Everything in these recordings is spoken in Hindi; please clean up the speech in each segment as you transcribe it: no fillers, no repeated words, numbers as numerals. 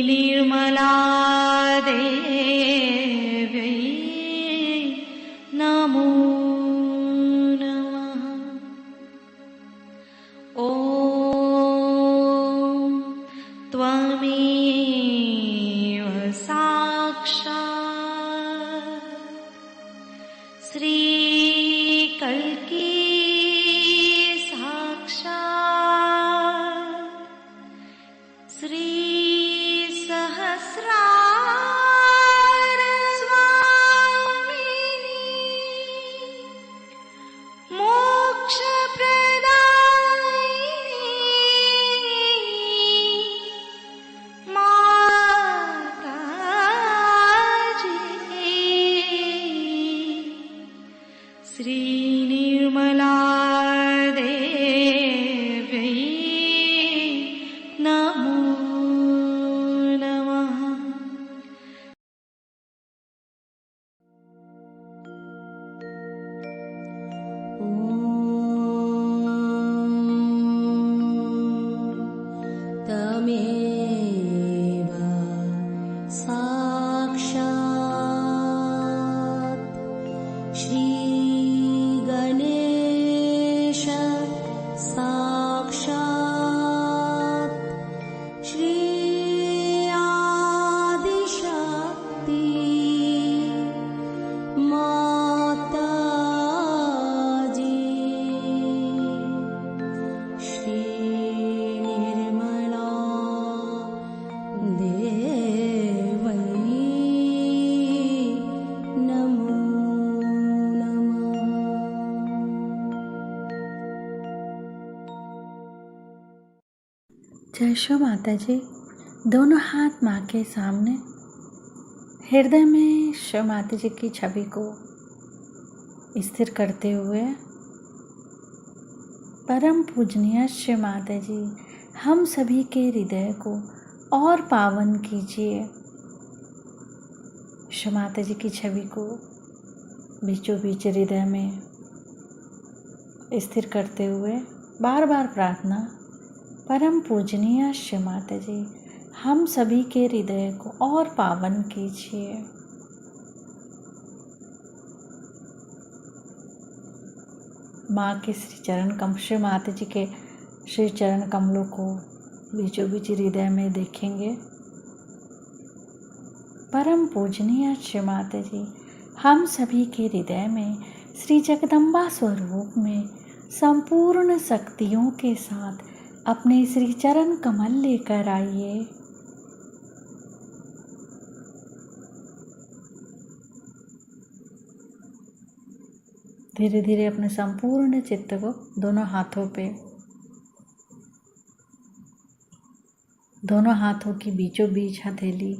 निर्मला देव्यै नमो नमः। ॐ त्वमेव साक्षात् श्रीकल्की निर्मला देव्यै नमो नमः। तमेव साक्षात् श्रीगणेश साक्षात् श्री आदिशक्ति माताजी श्री निर्मला देवै नमो नमः। जय शो माता जी। दोनों हाथ माँ के सामने, हृदय में शो माता जी की छवि को स्थिर करते हुए, परम पूजनीय शो माता जी हम सभी के हृदय को और पावन कीजिए। शो माता जी की छवि को बीचों बीच हृदय में स्थिर करते हुए बार बार प्रार्थना, परम पूजनीय शो माता जी हम सभी के हृदय को और पावन कीजिए। माँ के श्री चरण कमल, शो माता जी के श्री चरण कमलों को बीचों बीच हृदय में देखेंगे। परम पूजनीय शो माता जी हम सभी के हृदय में श्री जगदम्बा स्वरूप में संपूर्ण शक्तियों के साथ अपने श्री चरण कमल लेकर आइए। धीरे धीरे अपने संपूर्ण चित्त को दोनों हाथों की बीचों बीच हथेली,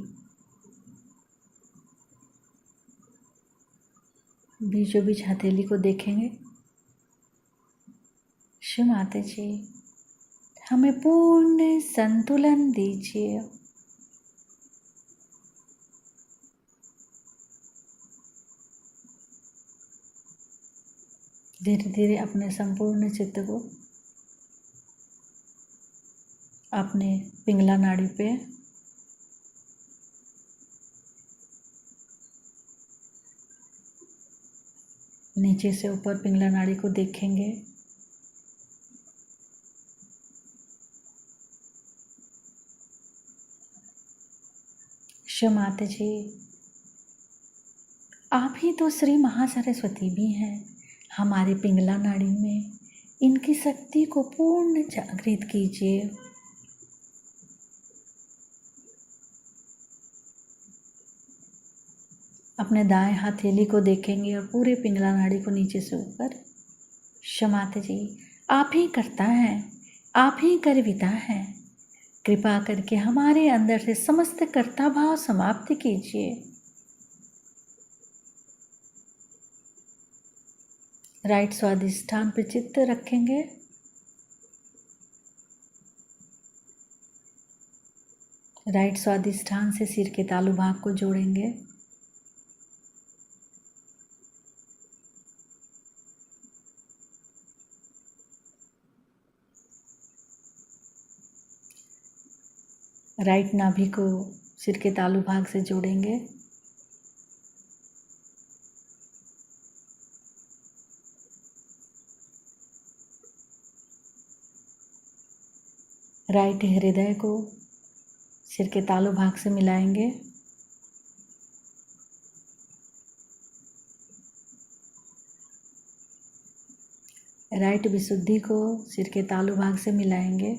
बीचों बीच हथेली को देखेंगे। शो माता जी हमें पूर्ण संतुलन दीजिए। धीरे धीरे अपने संपूर्ण चित्त को अपने पिंगला नाड़ी पे नीचे से ऊपर पिंगला नाड़ी को देखेंगे। शो माता जी आप ही तो श्री महासरस्वती भी हैं। हमारे पिंगला नाड़ी में इनकी शक्ति को पूर्ण जागृत कीजिए। अपने दाएं हथेली को देखेंगे और पूरे पिंगला नाड़ी को नीचे से ऊपर। शो माता जी आप ही करता है, आप ही करविता है। कृपा करके हमारे अंदर से समस्त कर्ता भाव समाप्त कीजिए। राइट स्वादिष्ठान पर चित्त रखेंगे। राइट स्वादिष्ठान से सिर के तालु भाग को जोड़ेंगे। राइट नाभि को सिर के तालु भाग से जोड़ेंगे। राइट हृदय को सिर के तालु भाग से मिलाएंगे। राइट विशुद्धि को सिर के तालु भाग से मिलाएंगे।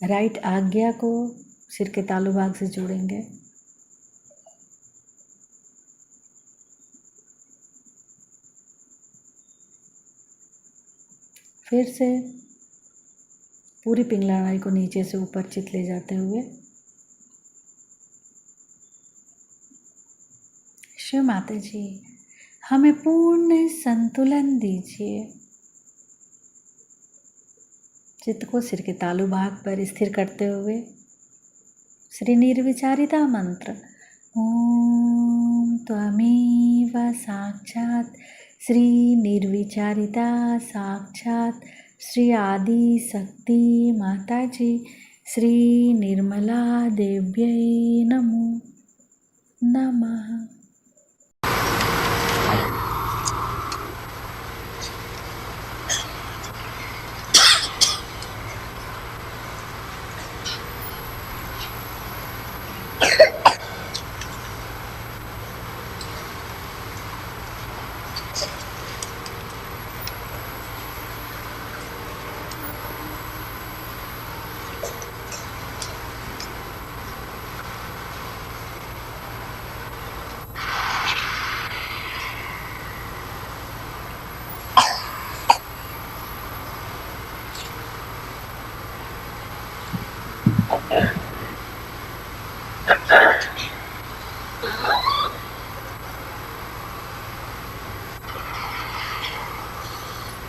राइट आज्ञा को सिर के तालु भाग से जोड़ेंगे। फिर से पूरी पिंगला नाड़ी को नीचे से ऊपर चित ले जाते हुए शिव माता जी हमें पूर्ण संतुलन दीजिए। चित्त को सिर के तालु भाग पर स्थिर करते हुए श्री निर्विचारिता मंत्र ओम त्वमेव साक्षात् श्री निर्विचारिता साक्षात् श्री आदि शक्ति माता जी श्री निर्मला देव्यै नमो नमः।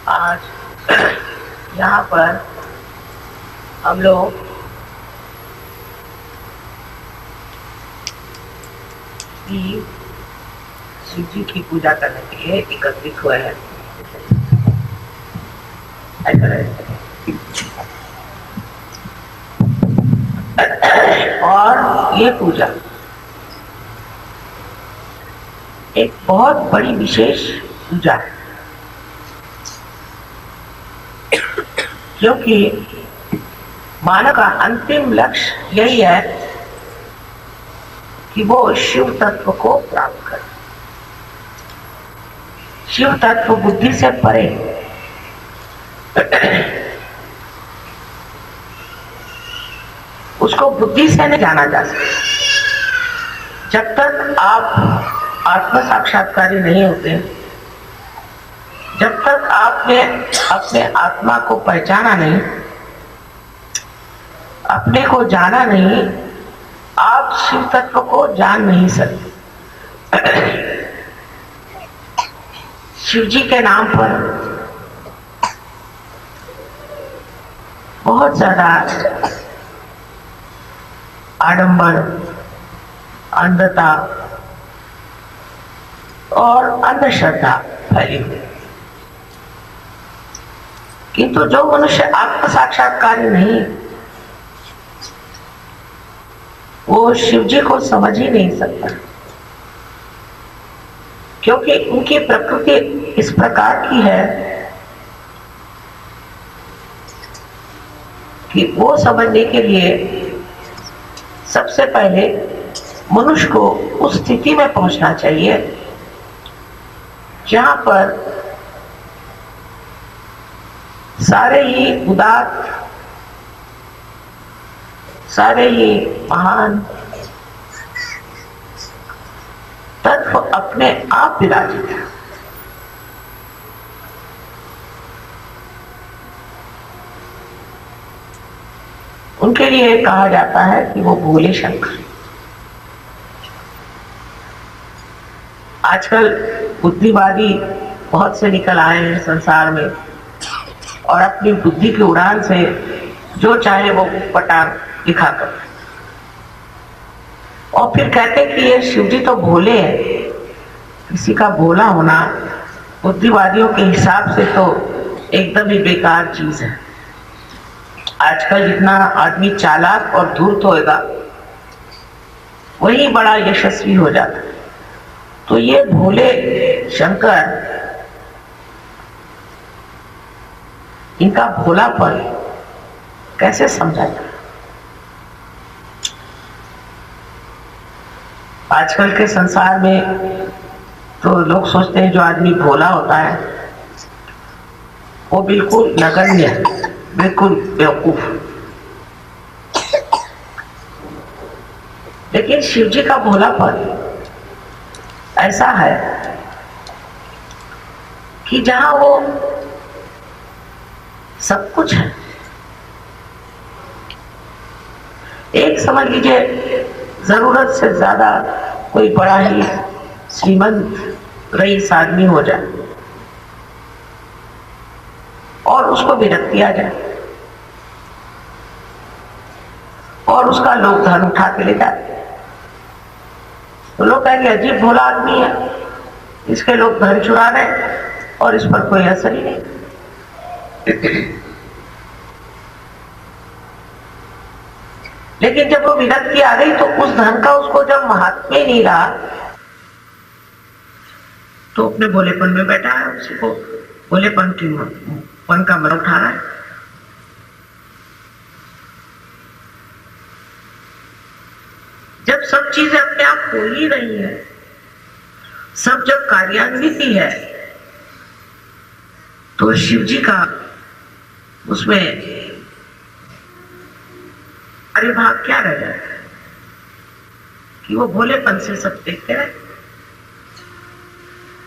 आज यहाँ पर हम लोग शिव जी की पूजा करने के लिए एकत्रित हुए हैं। और ये पूजा एक बहुत बड़ी विशेष पूजा है, क्योंकि मानव का अंतिम लक्ष्य यही है कि वो शिव तत्व को प्राप्त करे। शिव तत्व बुद्धि से परे उसको बुद्धि से नहीं जाना जा सकता। जब तक आप आत्म साक्षात्कारी नहीं होते, जब तक आपने अपने आत्मा को पहचाना नहीं, अपने को जाना नहीं, आप शिव तत्व को जान नहीं सकते। शिव जी के नाम पर बहुत ज्यादा आडंबर, अंधता और अंधश्रद्धा फैली हुई। किंतु जो मनुष्य आत्म साक्षात्कारी नहीं, वो शिव जी को समझ ही नहीं सकता, क्योंकि उनकी प्रकृति इस प्रकार की है कि वो समझने के लिए सबसे पहले मनुष्य को उस स्थिति में पहुंचना चाहिए जहां पर सारे ही उदात्त, सारे ही महान तत्व अपने आप विराजित है। उनके लिए कहा जाता है कि वो भोले शंकर। आजकल बुद्धिवादी बहुत से निकल आए हैं संसार में और अपनी बुद्धि की उड़ान से जो चाहे वो पटार दिखाकर, और फिर कहते कि ये शिव जी तो भोले हैं। किसी का भोला होना बुद्धिवादियों के हिसाब से तो एकदम ही बेकार चीज है। आजकल जितना आदमी चालाक और धूर्त होएगा वही बड़ा यशस्वी हो जाता है। तो ये भोले शंकर, इनका भोलापन कैसे समझा जाए? आजकल के संसार में तो लोग सोचते हैं जो आदमी भोला होता है वो बिल्कुल नगण्य है, बिल्कुल बेवकूफ। लेकिन शिव जी का भोलापन ऐसा है कि जहां वो सब कुछ है। एक समझ लीजिए जरूरत से ज्यादा कोई बड़ा ही श्रीमंत रईस आदमी हो जाए और उसको विरक्ति आ जाए और उसका लोग धन उठा के ले जाते, तो लोग कहेंगे अजीब भोला आदमी है, इसके लोग धन चुरा रहे और इस पर कोई असर ही नहीं। लेकिन जब वो विरक्ति आ गई तो उस धन का उसको जब महात्म्य ही नहीं रहा तो अपने भोलेपन में बैठा है, उसी को भोलेपन का मजा उठा रहा है। जब सब चीजें अपने आप हो ही रही है, सब जब कार्यान्वित ही है, तो शिव जी का उसमें अरे भाग क्या रह जाए कि वो भोलेपन से सब देखते रहे,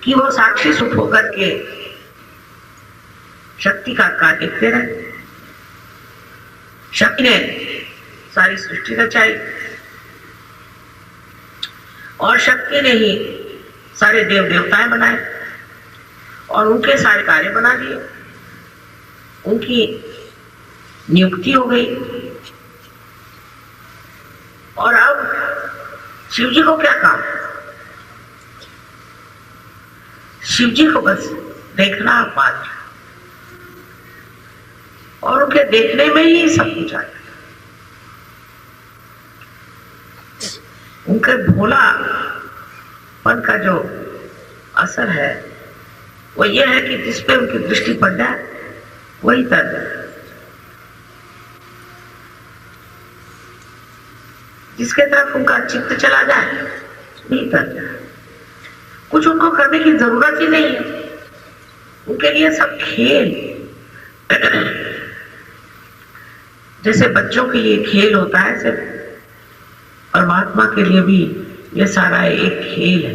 कि वो साक्षी सुख होकर के शक्ति का कार्य देखते रहे। शक्ति ने सारी सृष्टि रचाई और शक्ति ने ही सारे देव देवताएं बनाए और उनके सारे कार्य बना दिए, उनकी नियुक्ति हो गई। और अब शिव जी को क्या काम? शिव जी को बस देखना मात्र, और उनके देखने में ही सब कुछ आ जाए। उनके भोलापन का जो असर है वो ये है कि जिस पे उनकी दृष्टि पड़ जाए वही तर जाए, जिसके तरफ उनका चित्त चला जाए नहीं तर जाए। कुछ उनको करने की जरूरत ही नहीं है, उनके लिए सब खेल। जैसे बच्चों के लिए खेल होता है, सिर्फ परमात्मा के लिए भी ये सारा एक खेल है।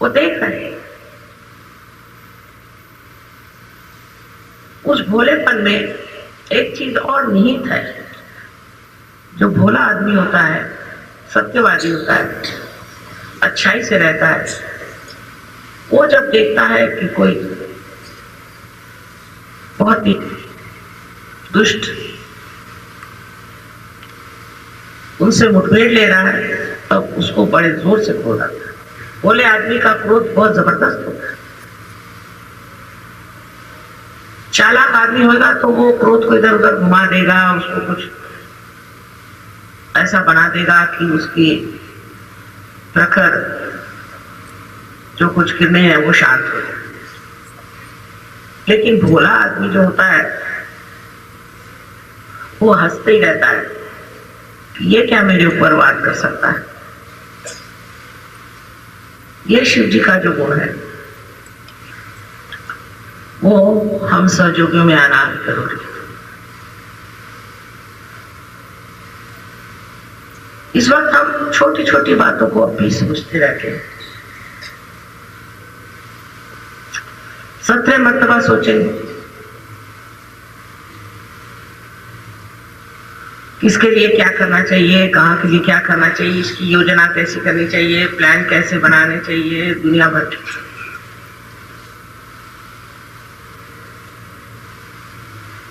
वो देख रहे हैं उस भोलेपन में एक चीज और निहित है। जो भोला आदमी होता है, सत्यवादी होता है, अच्छाई से रहता है, वो जब देखता है कि कोई बहुत ही दुष्ट उनसे मुठभेड़ ले रहा है तब उसको बड़े जोर से क्रोध आता है। भोले आदमी का क्रोध बहुत जबरदस्त होता है। चालाक आदमी होगा तो वो क्रोध को इधर उधर घुमा देगा, उसको कुछ ऐसा बना देगा कि उसकी प्रखर जो कुछ किरणें हैं वो शांत हो जाए। लेकिन भोला आदमी जो होता है वो हंसते ही रहता है कि ये क्या मेरे ऊपर वार कर सकता है। ये शिव जी का जो गुण है वो हम सहयोगियों में आना जरूरी है। इस वक्त हम छोटी छोटी बातों को अब भी सोचते रहते हैं। 17 मरतबा सोचेंगे किसके लिए क्या करना चाहिए, कहाँ के लिए क्या करना चाहिए, इसकी योजना कैसे करनी चाहिए, प्लान कैसे बनाने चाहिए, दुनिया भर की।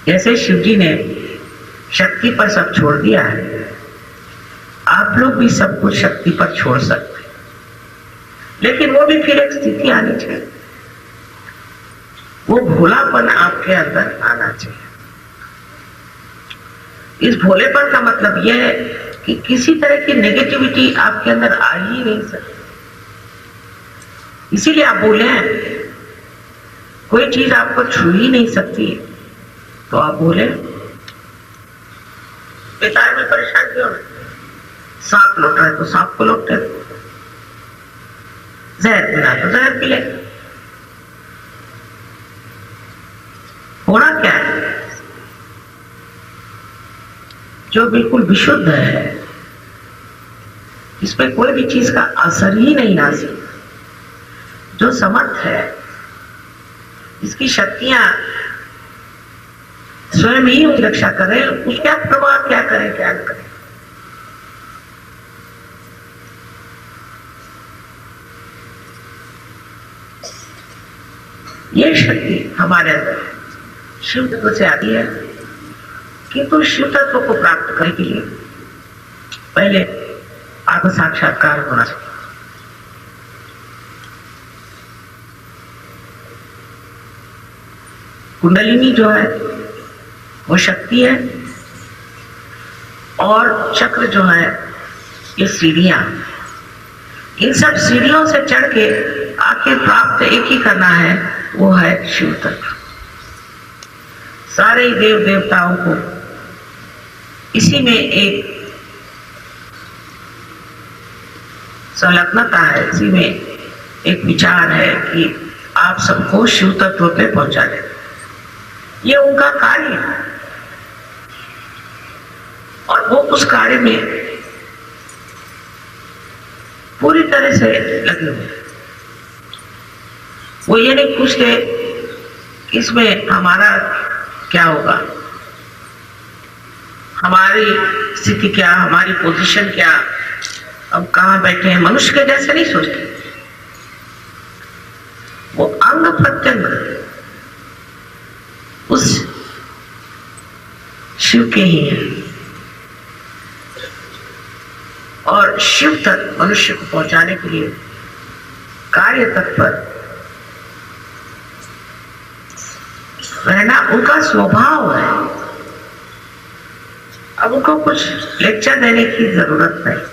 जैसे शिव जी ने शक्ति पर सब छोड़ दिया है, आप लोग भी सब कुछ शक्ति पर छोड़ सकते हैं, लेकिन वो भी फिर एक स्थिति आनी चाहिए, वो भोलापन आपके अंदर आना चाहिए। इस भोलेपन का मतलब यह है कि किसी तरह की नेगेटिविटी आपके अंदर आ ही नहीं सकती। इसीलिए आप बोले हैं कोई चीज आपको छू ही नहीं सकती, तो आप बोले बेकार में परेशान क्यों है? सांप लौट रहा है तो सांप को लौटते, जहर पीना तो जहर पी ले। होना क्या है? जो बिल्कुल विशुद्ध है, इसमें कोई भी चीज का असर ही नहीं आ सकता, जो समर्थ है, इसकी शक्तियां स्वयं ही उसकी रक्षा करें, उसका प्रभाव क्या करें क्या न करें। ये शक्ति हमारे अंदर शिव तत्व से आती है, किंतु शिव तत्व को प्राप्त करने के लिए पहले आत्म साक्षात्कार होना चाहिए। कुंडलिनी जो है वो शक्ति है, और चक्र जो है ये सीढ़ियां, इन सब सीढ़ियों से चढ़ के आखिर प्राप्त एक ही करना है, वो है शिव तत्व। सारे देव देवताओं को इसी में एक संलग्नता है, इसी में एक विचार है कि आप सबको शिव तत्व पे पहुंचा दें। ये उनका कार्य है, और वो उस कार्य में पूरी तरह से लगे हुए। वो ये नहीं पूछते कि इसमें हमारा क्या होगा, हमारी स्थिति क्या, हमारी पोजीशन क्या, अब कहाँ बैठे हैं। मनुष्य के जैसे नहीं सोचते, वो अंग प्रत्यंग उस शिव के ही है, और शिव तक मनुष्य को पहुंचाने के लिए कार्य तत्पर रहना उनका स्वभाव है। अब उनको कुछ लेक्चर देने की जरूरत नहीं,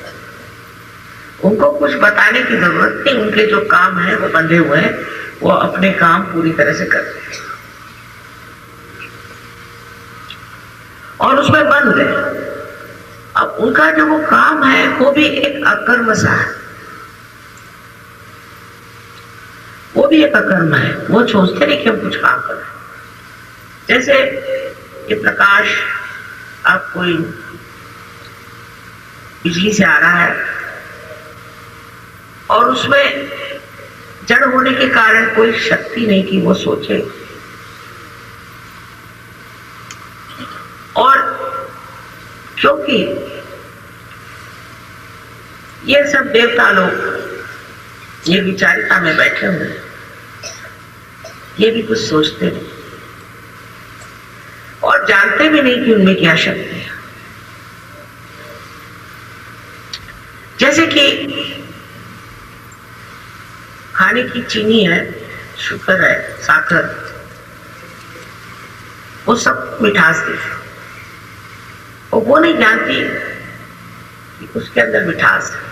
उनको कुछ बताने की जरूरत नहीं। उनके जो काम है वो बंधे हुए हैं, वो अपने काम पूरी तरह से करते हैं और उसमें बंद गए। अब उनका जो वो काम है वो भी एक अकर्म सा है, वो भी एक अकर्म है। वो सोचते नहीं कि हम कुछ काम कर रहे हैं। जैसे ये प्रकाश आप कोई बिजली से आ रहा है और उसमें जड़ होने के कारण कोई शक्ति नहीं कि वो सोचे, और क्योंकि ये सब देवता लोग ये विचारिता में बैठे हुए हैं, ये भी कुछ सोचते नहीं और जानते भी नहीं कि उनमें क्या शक्ति है। जैसे कि खाने की चीनी है, शुगर है, साकर, वो सब मिठास देती, और वो नहीं जानती कि उसके अंदर मिठास है।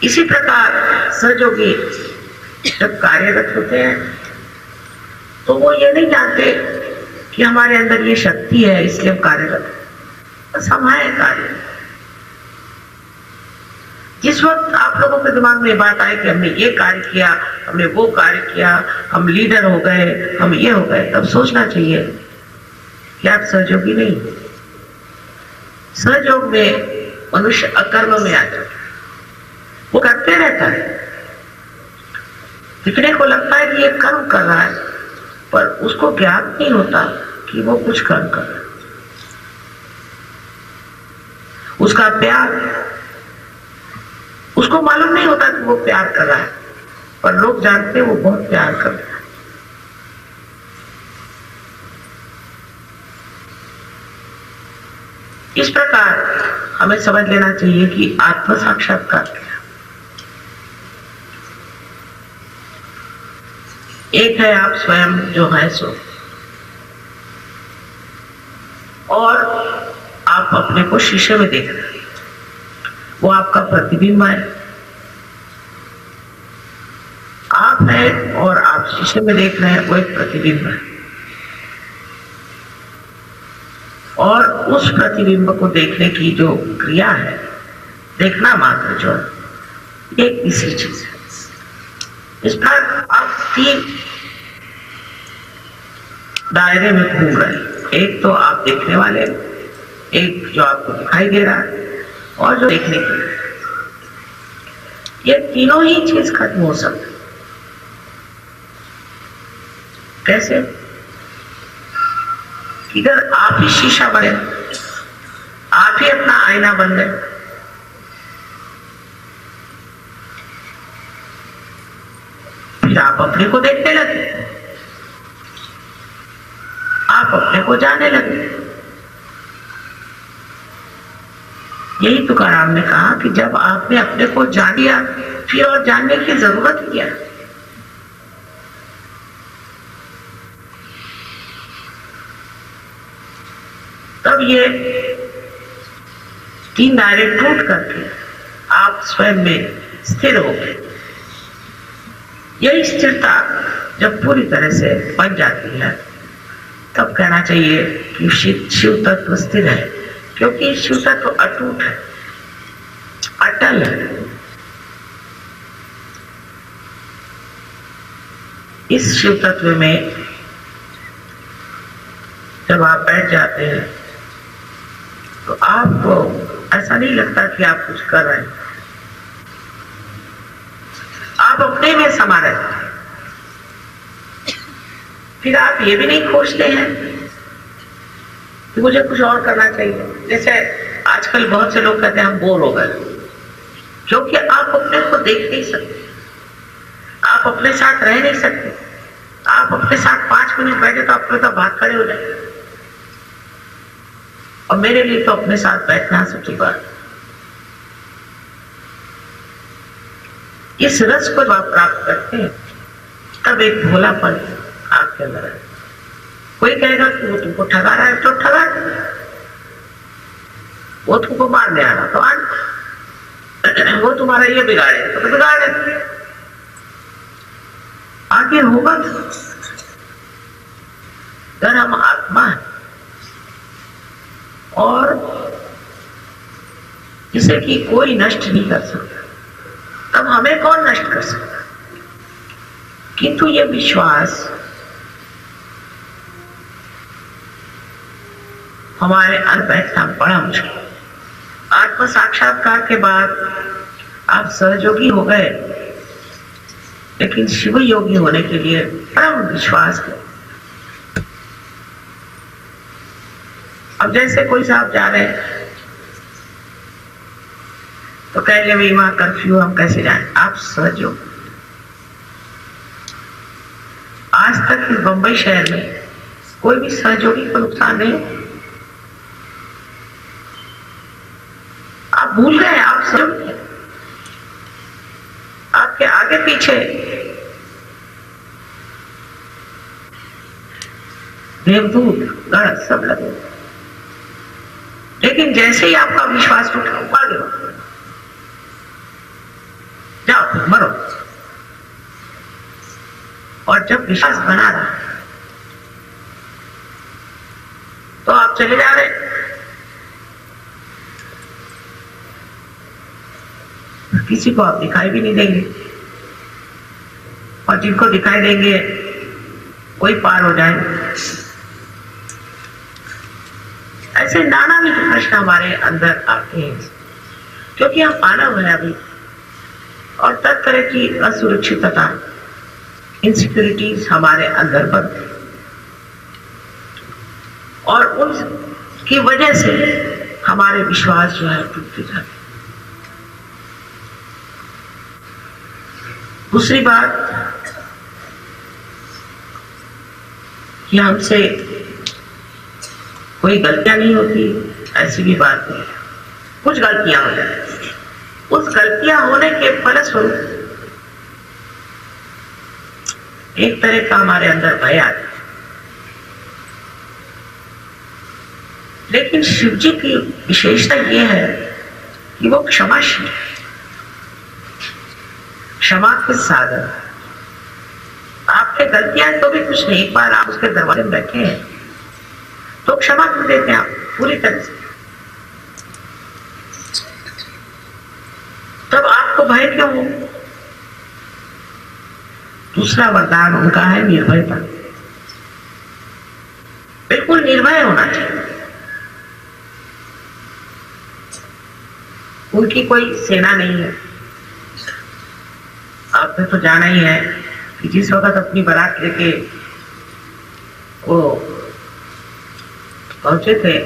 इसी प्रकार सहयोगी जब कार्यरत होते हैं तो वो ये नहीं जानते कि हमारे अंदर ये शक्ति है इसलिए हम कार्यरत हैं, बस हम हैं कार्य। जिस वक्त आप लोगों के दिमाग में बात आए कि हमने ये कार्य किया, हमने वो कार्य किया, हम लीडर हो गए, हम ये हो गए, तब सोचना चाहिए कि आप सहयोगी नहीं। सहयोग में मनुष्य अकर्म में आ जाता है, वो करते रहता है, दिखने को लगता है कि ये कर्म कर रहा है, पर उसको ज्ञान नहीं होता कि वो कुछ कर्म कर रहा है। उसका प्यार, उसको मालूम नहीं होता कि वो प्यार कर रहा है, पर लोग जानते हैं वो बहुत प्यार कर रहा है। इस प्रकार हमें समझ लेना चाहिए कि आत्म साक्षात्कार क्या। एक है आप स्वयं जो है सो, और आप अपने को शीशे में देख रहे हैं, वो आपका प्रतिबिंब है। आप हैं और आप शीशे में देख रहे हैं, वो एक प्रतिबिंब है। और उस प्रतिबिंब को देखने की जो क्रिया है, देखना मात्र जो है, एक इसी चीज है। इस पर आप 3 दायरे में घूम रहे हैं। एक तो आप देखने वाले, एक जो आपको दिखाई दे रहा है, और जो देखने के लिए। ये तीनों ही चीज खत्म हो सकती। कैसे? इधर आप ही शीशा बने, आप ही अपना आईना बन गए। फिर आप अपने को देखने लगे, आप अपने को जाने लगे। यही तुकाराम ने कहा कि जब आपने अपने को जान लिया, फिर और जानने की जरूरत क्या है। तब ये 3 दायरे टूट करके आप स्वयं में स्थिर हो गए। यही स्थिरता जब पूरी तरह से बन जाती है, तब कहना चाहिए कि शिव तत्व स्थिर है, क्योंकि शिव तत्व अटूट है, अटल है। इस शिव तत्व में जब आप बैठ जाते हैं, तो आपको ऐसा नहीं लगता कि आप कुछ कर रहे हैं, आप अपने में समा रहते हैं। फिर आप ये भी नहीं खोजते हैं कि मुझे कुछ और करना चाहिए। जैसे आजकल बहुत से लोग कहते हैं हम बोर हो गए, क्योंकि आप अपने को देख नहीं सकते, आप अपने साथ रह नहीं सकते। आप अपने साथ 5 मिनट बैठे तो आपके तो भाग खड़े हो जाए। और मेरे लिए तो अपने साथ बैठना सबसे बात। इस रस को जब आप प्राप्त करते हैं, तब एक भोलापन आपके अंदर है। कोई कहेगा कि वो तुमको ठगा रहा है, तो ठगा। वो तुमको मारने आ रहा तो आ, वो तुम्हारा ये बिगाड़े तो बिगाड़े। आगे होगा तो अगर हम आत्मा है और जिसे कि कोई नष्ट नहीं कर सकता, तब हमें कौन नष्ट कर सकता। किंतु ये विश्वास हमारे अंदर बैठना बड़ा मुश्किल। आत्म साक्षात्कार के बाद आप सहयोगी हो गए, लेकिन शिव योगी होने के लिए परम विश्वास है। अब जैसे कोई साहब जा रहे हैं तो कहेंगे भाई वहां कर्फ्यू, हम कैसे जाएं। आप सहयोग। आज तक इस बंबई शहर में कोई भी सहयोगी को नुकसान नहीं। आप भूल गए, आप सहयोगी। आपके आगे पीछे देवदूत गण सब लगे, लेकिन जैसे ही आपका विश्वास उठा, आगे जाओ, मरो। और जब विश्वास बना रहा तो आप चले जा रहे। किसी को आप दिखाई भी नहीं देंगे, और जिनको दिखाई देंगे कोई पार हो जाए। ऐसे नाना भी प्रश्न हमारे अंदर आते हैं, क्योंकि हम मानव है अभी, और तरह तरह की असुरक्षितता, इनसिक्योरिटीज हमारे अंदर बनती, और उनकी वजह से हमारे विश्वास जो है टूटते जाते। दूसरी बात कि हमसे कोई गलतियां नहीं होती, ऐसी भी बात नहीं, कुछ गलतियां हो जाती। उस गलतियां होने के फलस्वरूप एक तरह का हमारे अंदर भय आता है। लेकिन शिव जी की विशेषता यह है कि वो क्षमाशील है, क्षमा के सागर। आपके गलतियां तो भी कुछ नहीं, एक बार आप उसके दरवाजे में बैठे हैं तो क्षमा कर देते हैं आप पूरी तरह से। तब आपको भय क्यों हो? दूसरा वरदान उनका है निर्भयता। बिल्कुल निर्भय होना चाहिए। उनकी कोई सेना नहीं है। आपने तो जाना ही है कि जिस वक्त अपनी बारात लेके वो पहुंचे थे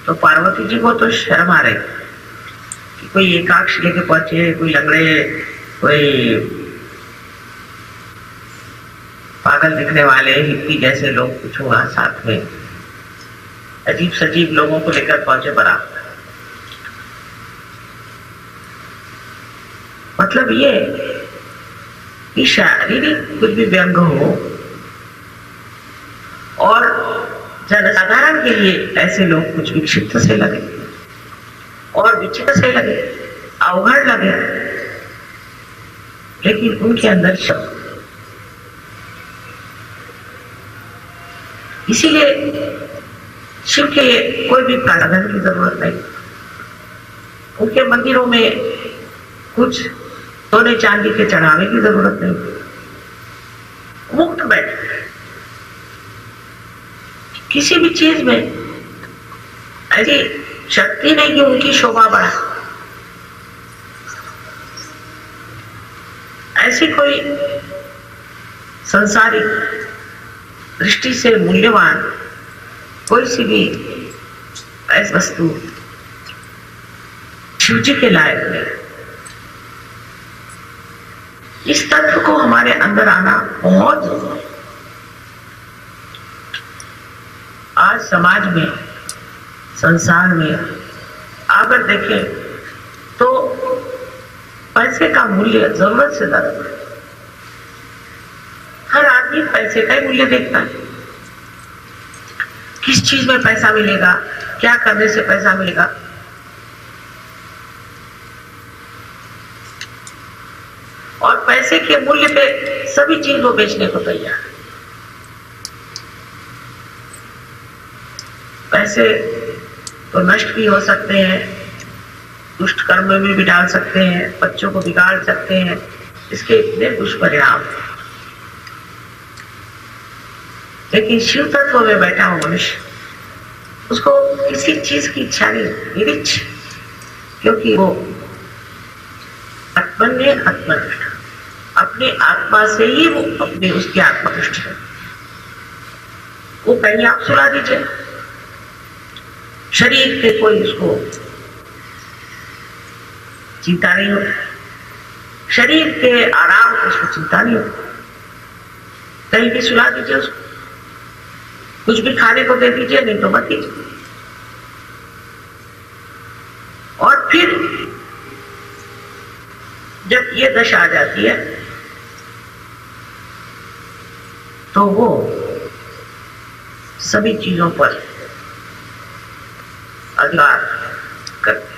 तो पार्वती जी को तो शर्म आ रही कि कोई एकाक्ष लेके पहुंचे, कोई लंगड़े, कोई पागल दिखने वाले हिप्पी जैसे लोग कुछ हुआ, साथ में अजीब सजीब लोगों को लेकर पहुंचे बारात। मतलब ये कि शारीरिक कुछ भी व्यंग हो और जनसाधारण के लिए ऐसे लोग कुछ विक्षिप्त से लगे और विचित्र से लगे, अवघड़ लगे, लेकिन उनके अंदर शब्द। इसीलिए शिव के कोई भी प्रावधान की जरूरत नहीं। उनके मंदिरों में कुछ सोने चांदी के चढ़ावे की जरूरत नहीं, मुक्त बैठे। किसी भी चीज में ऐसी शक्ति नहीं कि उनकी शोभा बढ़ा, ऐसी कोई संसारिक दृष्टि से मूल्यवान कोई सी भी ऐसी वस्तु शिव जी के लायक नहीं। इस तत्व को हमारे अंदर आना बहुत जरूरी है। आज समाज में, संसार में अगर देखें तो पैसे का मूल्य जरूरत से ज्यादा है। हर आदमी पैसे का ही मूल्य देखता है। किस चीज में पैसा मिलेगा, क्या करने से पैसा मिलेगा। और पैसे के मूल्य पे सभी चीज वो बेचने को तैयार है। पैसे तो नष्ट भी हो सकते हैं, दुष्ट कर्म में भी डाल सकते हैं, बच्चों को बिगाड़ सकते हैं, इसके इतने दुष्परिणाम। लेकिन शिव तत्व में बैठा हो मनुष्य, उसको किसी चीज की इच्छा नहीं, निरीक्ष, क्योंकि वो आत्मन्य आत्मनिष्ठ, अपनी आत्मा से ही वो अपने उसकी आत्मनिष्ठ है। वो कहीं आप सुला दीजिए, शरीर के कोई उसको चिंता नहीं हो, शरीर के आराम को उसको चिंता नहीं हो, कहीं भी सुला दीजिए उसको, कुछ भी खाने को दे दीजिए, नहीं तो मत दीजिए। और फिर जब ये दशा आ जाती है तो वो सभी चीजों पर अधिकार करते।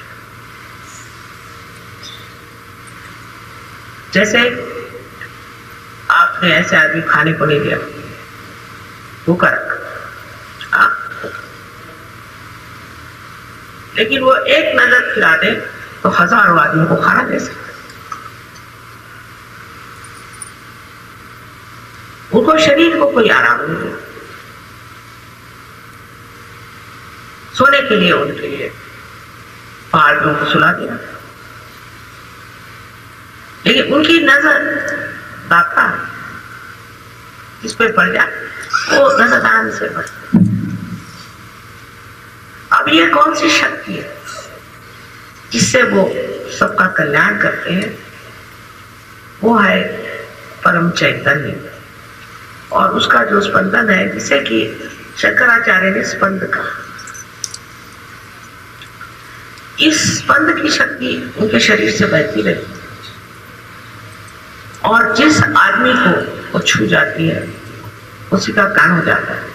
जैसे आपने ऐसे आदमी खाने को नहीं दिया, भूखा रखा, लेकिन वो एक नजर खिला दे तो हजारों आदमियों को खाना दे सकते। उनको शरीर को कोई आराम नहीं है, सोने के लिए उनके लिए पहाड़ पे उनको सुला दिया, लेकिन उनकी नजर दाता जिस पे पड़ जाए वो नजर दान से पड़। अब ये कौन सी शक्ति है जिससे वो सबका कल्याण करते हैं? वो है परम चैतन्य, और उसका जो स्पंदन है जिसे कि शंकराचार्य ने स्पंद कहा। इस स्पंद की शक्ति उनके शरीर से बहती रहती है और जिस आदमी को वो छू जाती है उसी का कान हो जाता है।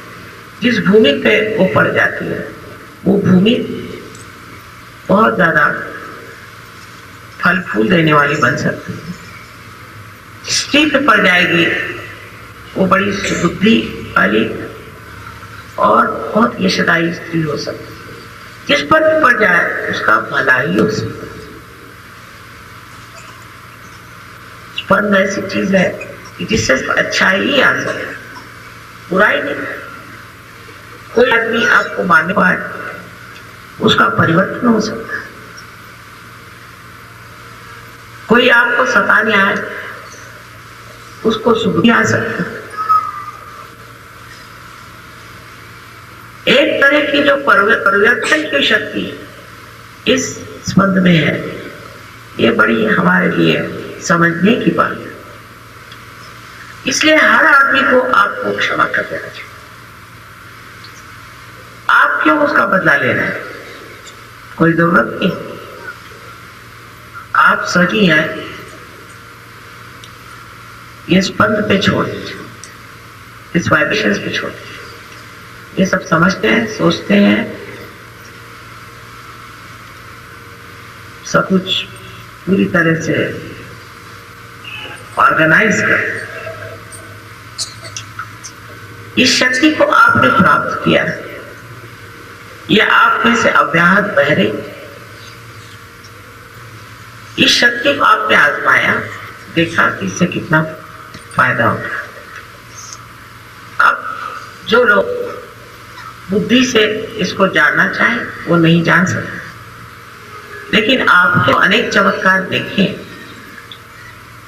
जिस भूमि पे वो पड़ जाती है वो भूमि बहुत ज्यादा फल फूल देने वाली बन सकती है। स्त्री पे पड़ जाएगी वो बड़ी सुबुद्धि वाली और बहुत यशदायी स्त्री हो सकती है। जिस पर भी पड़ जाए उसका भला ही हो सकता है। स्पंद ऐसी चीज है कि जिससे अच्छा ही आ सकता है, बुराई नहीं। कोई आदमी आपको मारने पाए उसका परिवर्तन हो सकता है। कोई आपको सताने आए उसको सुबुद्धि आ सकती है। एक तरह की जो परिवर्तन की शक्ति इस स्पंद में है, ये बड़ी हमारे लिए समझने की बात है। इसलिए हर आदमी को आपको क्षमा कर देना चाहिए। आप क्यों उसका बदला ले रहे हैं? कोई जरूरत नहीं। आप सही हैं, ये स्पंद पे छोड़ दीजिए, इस वाइब्रेशंस पे छोड़ दीजिए। ये सब समझते हैं, सोचते हैं, सब कुछ पूरी तरह से ऑर्गेनाइज कर। इस शक्ति को आपने प्राप्त किया, यह आप में से अव्याहत बह रही। इस शक्ति को आपने आजमाया, देखा कि इससे कितना फायदा होगा। अब जो लोग बुद्धि से इसको जानना चाहे वो नहीं जान सकते, लेकिन आपने अनेक चमत्कार देखे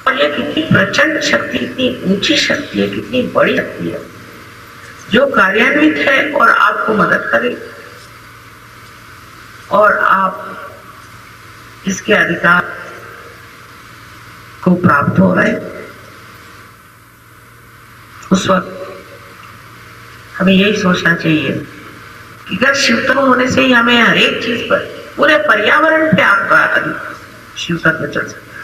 और ये कितनी प्रचंड शक्ति, कितनी ऊंची शक्ति है, कितनी बड़ी शक्ति है जो कार्यान्वित है और आपको मदद करे और आप इसके अधिकार को प्राप्त हो रहे। उस वक्त हमें यही सोचना चाहिए कि अगर शिवतत्व होने से ही हमें हर एक चीज पर, पूरे पर्यावरण पे आपका शिवतत्व चल सकता है।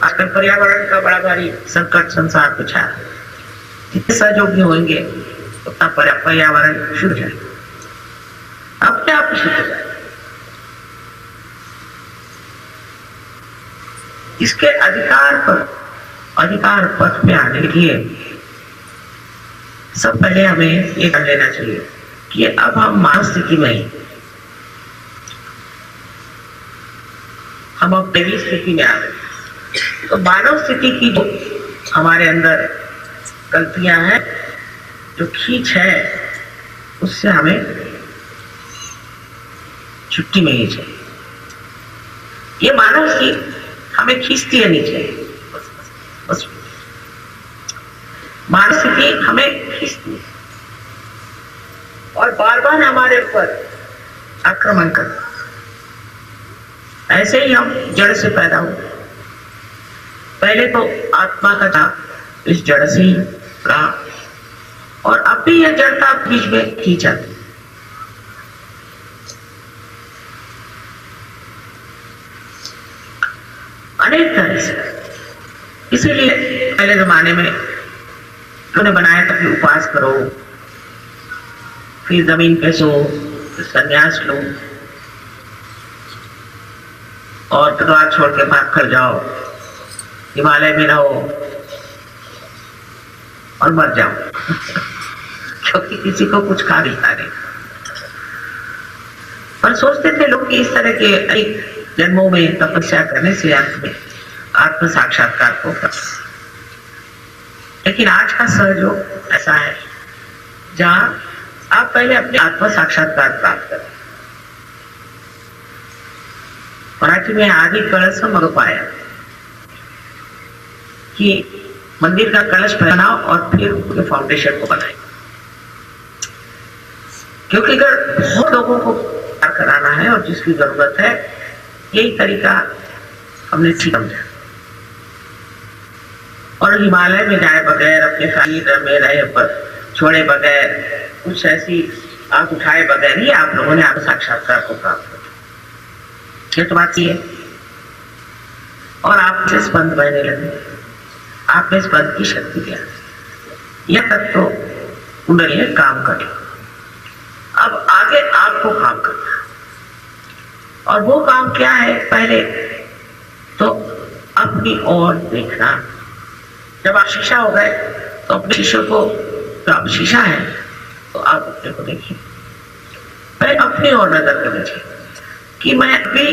आजकल पर्यावरण का बड़ा भारी संकट संसार पे छाया है। जितने सहयोगी होंगे उतना पर्यावरण शुद्ध है, अपने आप शुद्ध हो जाए। इसके अधिकार पथ पे आने के लिए सब पहले हमें ये कर लेना चाहिए कि अब हम मानव स्थिति में ही, हम अब दैवी स्थिति में आ गए। तो मानव स्थिति की जो हमारे अंदर गलतियां हैं, जो खींच है, उससे हमें छुट्टी मिलनी चाहिए। ये मानव स्थिति हमें खींचती है नीचे, बस मानव स्थिति हमें खींचती है और बार बार हमारे ऊपर आक्रमण करता। ऐसे ही हम जड़ से पैदा हुए। पहले तो आत्मा का था, इस जड़ से ही रहा और अब भी यह जड़ता बीच में खींचा। अनेक तरह से। इसीलिए पहले जमाने में उन्होंने बनाया था कि उपवास करो, फिर जमीन पे सो, फिर संन्यास लो और परिवार छोड़ के भाग कर जाओ, हिमालय में रहो और मर जाओ क्योंकि किसी को कुछ खा नहीं खा रहे। पर सोचते थे लोग कि इस तरह के एक जन्मों में तपस्या करने से अंत में आत्म साक्षात्कार होगा। लेकिन आज का सहयोग ऐसा है जहां आप पहले अपने आत्म साक्षात्कार प्राप्त करें। मराठी में आदि कलश मरुपाया कि मंदिर का कलश बनाओ और फिर उसके फाउंडेशन को बनाए, क्योंकि अगर बहुत लोगों को कराना है और जिसकी जरूरत है, यही तरीका हमने ठीक समझा। और हिमालय में जाए बगैर, अपने शरीर में रहे पर छोड़े बगैर, कुछ ऐसी आंख उठाए बगैर ही आप लोगों ने आप साक्षात्कार को प्राप्त किया। ये तो बात ये है। और आपसे स्पंद बहने लगे, आपने स्पंद की शक्ति दिया, यह तक तो कुंडली ने काम कर। अब आगे आपको काम करना है, और वो काम क्या है? पहले तो अपनी ओर देखना। जब आप शीशा हो गए तो अपने शीशे को, तो आप शीशा है तो आप अपने को देखिए, पहले अपनी ओर नजर कर लीजिए कि मैं अभी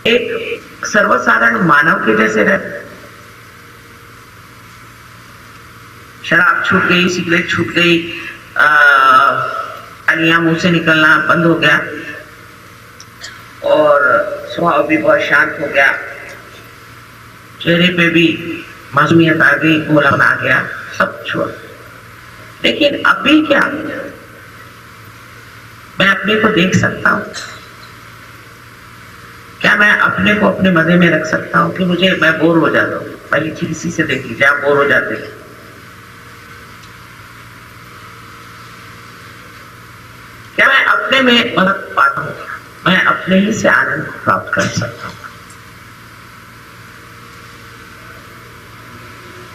एक सर्वसाधारण मानव के जैसे रह, शराब छूट गई, सिगरेट छूट गई, गालियां मुंह से निकलना बंद हो गया, और स्वभाव भी बहुत शांत हो गया, चेहरे पे भी मासूमियत आ गई, भोलापन आ गया, सब छोड़। लेकिन अभी क्या मैं अपने को देख सकता हूं? क्या मैं अपने को अपने मजे में रख सकता हूं कि मैं बोर हो जाता हूं? पहली चीज इसी से देख लीजिए, आप बोर हो जाते हैं। क्या मैं अपने में मदद पाता हूं? मैं अपने ही से आनंद प्राप्त कर सकता हूं?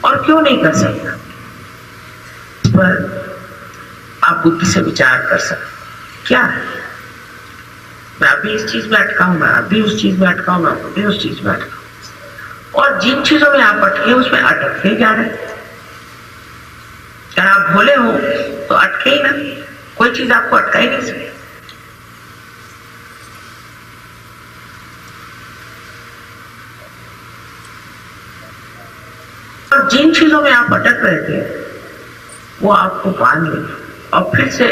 और क्यों नहीं कर सकता? इस पर आप बुद्धि से विचार कर सकते। क्या है? मैं अभी इस चीज में अटका हूं, मैं अभी उस चीज में अटका हूं, मैं अभी उस चीज में अटका हूं, और जिन चीजों में आप अटके उसमें अटकते जा रहे। अगर आप भोले हो तो अटके ही ना, कोई चीज आपको अटका ही नहीं सकती। और जिन चीजों में आप अटक रहे थे वो आपको बांध लेंगे, और फिर से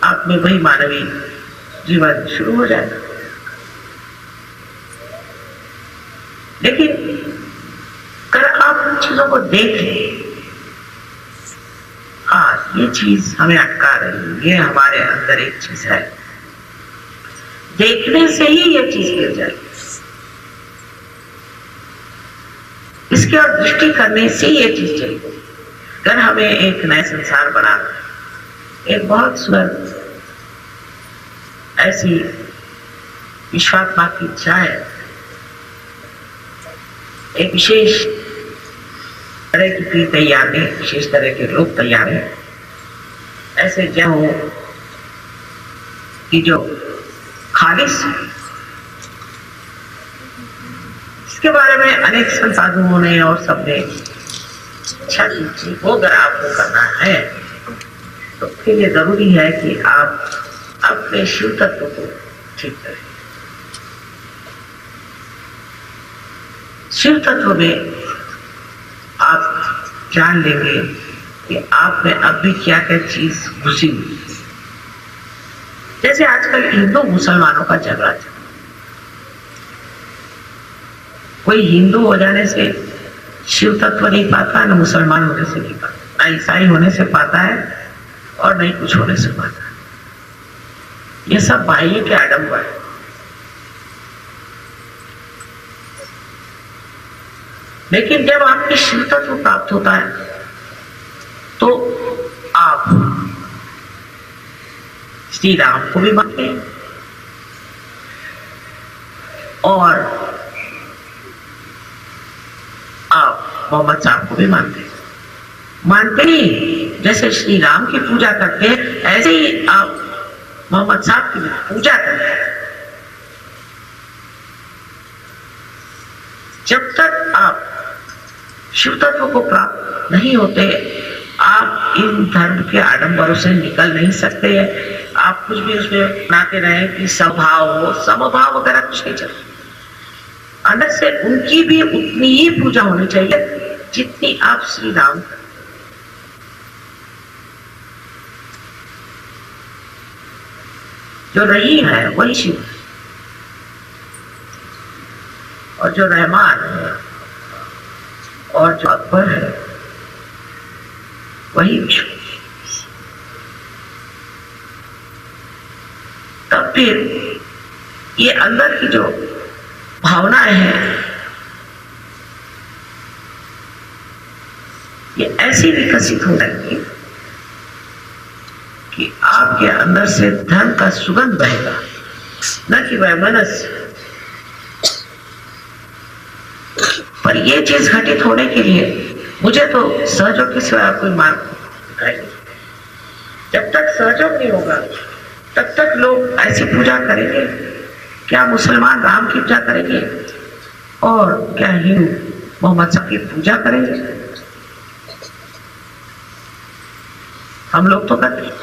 आप में वही मानवीय जीवन शुरू हो जाएगा। लेकिन अगर आप उन चीजों को देख लें, हाँ ये चीज हमें अटका रही है, ये हमारे अंदर एक चीज है, देखने से ही ये चीज गिर जाएगी, इसकी ओर दृष्टि करने से ये चीज चलेगी। अगर हमें एक नया संसार बना, एक बहुत सुंदर ऐसी विश्वात्मा की इच्छा है, एक विशेष तरह की तैयार है, विशेष तरह के लोग तैयार हैं, ऐसे जन हो कि जो खालिश, इसके बारे में अनेक संसाधनों ने और सबने इच्छा की, वो अगर आपको करना है तो फिर ये जरूरी है कि आप अपने शिव तत्व को ठीक करें। शिव तत्व में आप जान लेंगे कि आप में अब भी क्या क्या चीज घुसी हुई। जैसे आजकल हिंदू मुसलमानों का झगड़ा चल, कोई हिंदू हो जाने से शिव तत्व नहीं पाता, न मुसलमान होने से नहीं पाता, न ईसाई होने से पाता है, और नहीं कुछ होने से पाता है। ये सब बाह्य के आडंबर है। लेकिन जब आपके शिव तत्व प्राप्त होता है तो आप श्री राम को भी मानते हैं और आप मोहम्मद साहब को भी मानते हैं। मानते ही जैसे श्री राम की पूजा करते हैं, ऐसे ही आप मोहम्मद साहब की पूजा करते हैं। जब तक आप शिव तत्व को प्राप्त नहीं होते, आप इन धर्म के आडंबरों से निकल नहीं सकते हैं। आप कुछ भी उसमें बनाते रहे कि स्वभाव हो, समभाव वगैरह कुछ नहीं चलता। अंदर से उनकी भी उतनी ही पूजा होनी चाहिए जितनी आप श्री राम करते। जो रहीम है वही शिव, और जो रहमान है और जो अकबर है वही विष्णु। तब फिर ये अंदर की जो भावनाएं हैं ये ऐसी विकसित हो जाएंगी कि आपके अंदर से धर्म का सुगंध बहेगा, न कि वैमनस्य। पर ये चीज घटित होने के लिए मुझे तो सहयोग के सिवा कोई मार्ग दिखाई नहीं। जब तक सहयोग नहीं होगा तब तक लोग ऐसी पूजा करेंगे। क्या मुसलमान राम की पूजा करेंगे और क्या हिंदू मोहम्मद साहब की पूजा करेंगे? हम लोग तो करते हैं,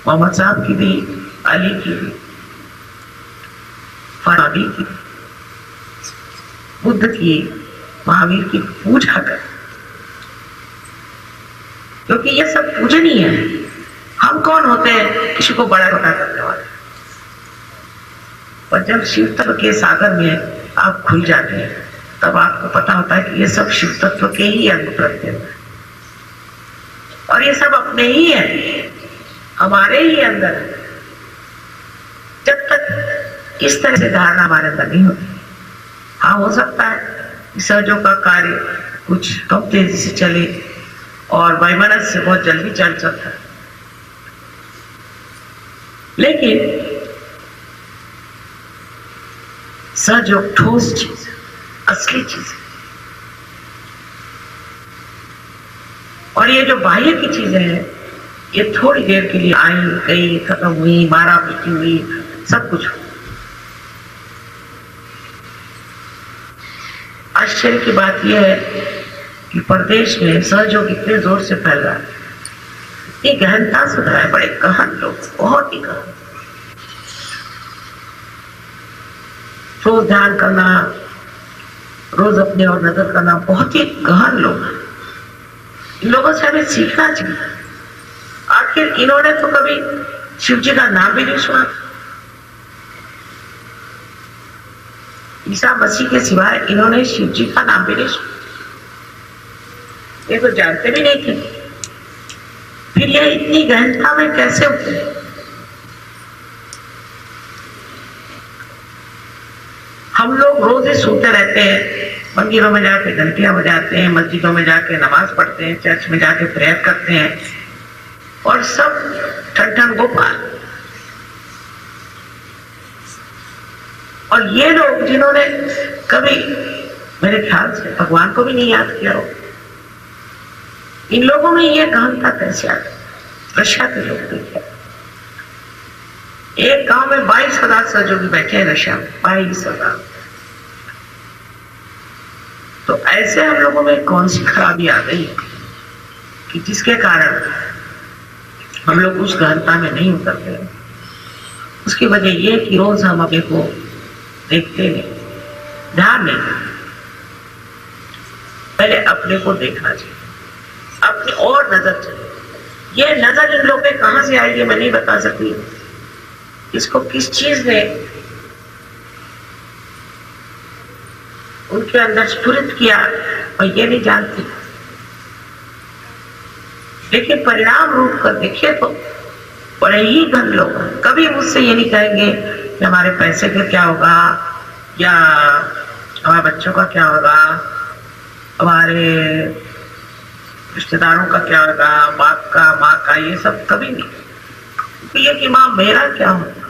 मोहम्मद साहब की भी, अली की भी, फराबी की, बुद्ध की, महावीर की पूजा कर, क्योंकि ये सब पूजनीय है। हम कौन होते हैं किसी को बड़ा छोटा करने वाले? पर जब शिव तत्व के सागर में आप खुल जाते हैं तब आपको पता होता है कि ये सब शिव तत्व के ही अंग प्रत्यय है और ये सब अपने ही है, हमारे ही अंदर है। जब तक इस तरह से धारणा हमारे अंदर नहीं होती, हाँ हो सकता है कि सहयोग का कार्य कुछ कम तेजी से चले और वैमनस्य से बहुत जल्दी चल सकता है, लेकिन सहयोग ठोस चीज, असली चीज है। और ये जो बाह्य की चीजें हैं ये थोड़ी देर के लिए आई गई, खत्म हुई, मारा पीटी हुई, सब कुछ। आश्चर्य की बात यह है कि प्रदेश में सहयोग इतने जोर से फैल रहा है, ये गहनता से भरा है, बड़े गहन लोग, बहुत ही गहन। रोज ध्यान करना, रोज अपने और नजर करना, बहुत ही गहन लोग हैं। इन लोगों से हमें सीखना चाहिए। आखिर इन्होंने तो कभी शिव जी का नाम भी नहीं सुना। ईसा मसीह के सिवाय इन्होंने शिव जी का नाम भी नहीं सुना, ये तो जानते भी नहीं थे। फिर ये इतनी गहनता में कैसे उतरे? हम लोग रोज ही सुनते रहते हैं, मंदिरों में जाके घंटियां बजाते हैं, मस्जिदों में जाके नमाज पढ़ते हैं, चर्च में जाके प्रेयर करते हैं और सब ठन गोपाल। और ये लोग जिन्होंने कभी मेरे ख्याल से भगवान को भी नहीं याद किया हो, इन लोगों में ये गहनता कैसे आ गई? रशिया के लोग देखिए, एक गांव में 22,000 सहयोगी बैठे हैं रशिया में, 22,000। तो ऐसे हम लोगों में कौन सी खराबी आ गई कि जिसके कारण हम लोग उस गहनता में नहीं उतरते? उसकी वजह ये कि रोज हम अपने को देखते नहीं, ध्यान नहीं देते। पहले अपने को देखना चाहिए, अपनी और नजर चाहिए। ये नजर इन लोगों पे कहां से आई ये मैं नहीं बता सकती, इसको किस चीज ने उनके अंदर स्फुरित किया और ये नहीं जानती। लेकिन परिणाम रूप कर देखिए तो बड़े ही धन लोग हैं। कभी मुझसे ये नहीं कहेंगे कि हमारे पैसे का क्या होगा या हमारे बच्चों का क्या होगा, हमारे रिश्तेदारों का क्या होगा, बाप का, माँ का, ये सब कभी नहीं। ये कि माँ मेरा क्या होगा,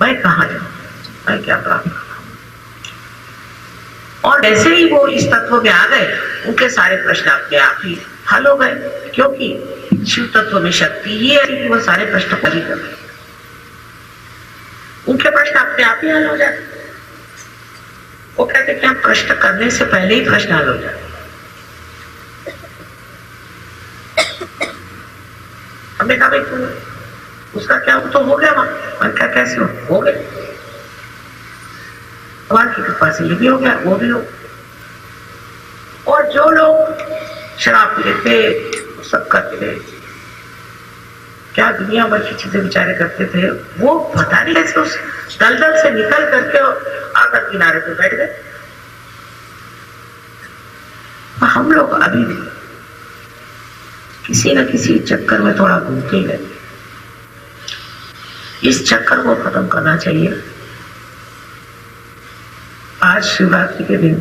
मैं कहाँ जाऊँ, मैं क्या प्राप्त करूँ। और जैसे ही वो इस तत्व में आ गए, उनके सारे प्रश्न अपने आप ही हल हो गए, क्योंकि शिव तत्व में शक्ति ही है कि वो सारे प्रश्न पूरी कर गए। उनके प्रश्न अपने आप ही हल हो जाते। वो कहते कि हम प्रश्न करने से पहले ही प्रश्न हल हो जाते। हमने कहा भाई तू उसका क्या तो हो गया, वहां क्या कैसे हो गया, भगवान की कृपा से ये भी हो गया, वो भी हो। और जो लोग शराब पी थे, सब करते थे, क्या दुनिया भर की चीजें बेचारे करते थे, वो पता नहीं कैसे उस दलदल से निकल करके आकर किनारे पे बैठ गए। हम लोग अभी भी किसी न किसी चक्कर में थोड़ा घूमते ही रहते। इस चक्कर को खत्म करना चाहिए। आज शिवरात्रि के दिन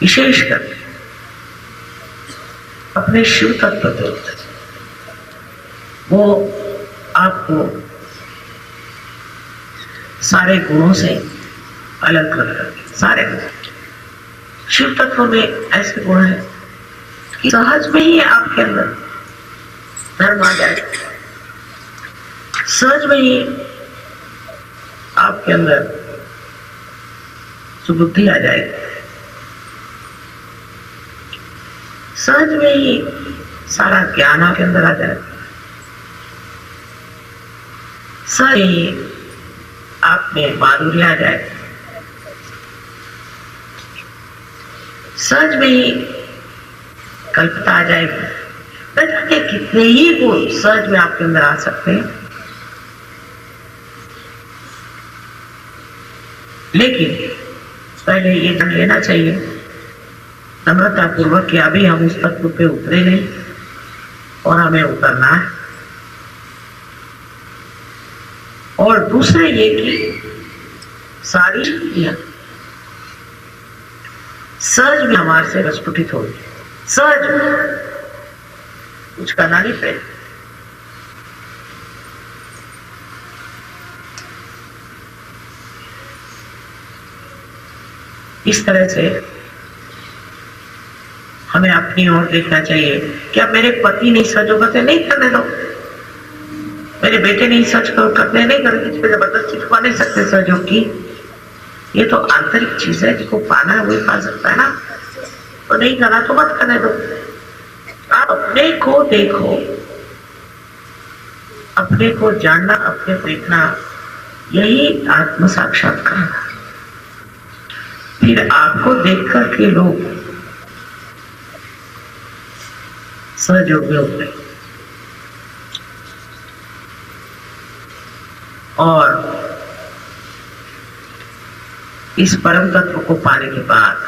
विशेषकर अपने शिव तत्व को वो आपको सारे गुणों से अलग कर सारे शिव तत्व में ऐसे गुण है कि सहज में ही आपके अंदर धर्म आ जाए, सहज में ही आपके अंदर सुबुद्धि आ जाएगी, सहज में ही सारा ज्ञान आपके अंदर आ जाए, सहज ही आप में माधुर्य आ जाए, सहज में ही कल्पना आ जाएगी। न जाने कितने ही गुण सहज में आपके अंदर आ सकते हैं, लेकिन पहले ये जान लेना चाहिए नम्रता पूर्वक कि अभी हम उस तत्व पे उतरे नहीं और हमें उतरना है। और दूसरे ये कि सारी चीजें सहज में हमारे से प्रस्फुटित होगी, सहज कुछ करना नहीं पड़ेगा। इस तरह से हमें अपनी ओर देखना चाहिए। क्या मेरे पति नहीं सहज करते, नहीं करने दो, मेरे बेटे नहीं सच करते, नहीं करते, किसी पे जबरदस्ती छुपा नहीं सकते सहयोग की। ये तो आंतरिक चीज है, जिसको पाना है वही पा सकता है ना, तो नहीं करना तो मत करने दो। आप अपने को देखो, अपने को जानना, अपने को देखना, यही आत्म साक्षात्कार है। फिर आपको देख करके लोग सहयोग में उतरे और इस परम तत्व को पाने के बाद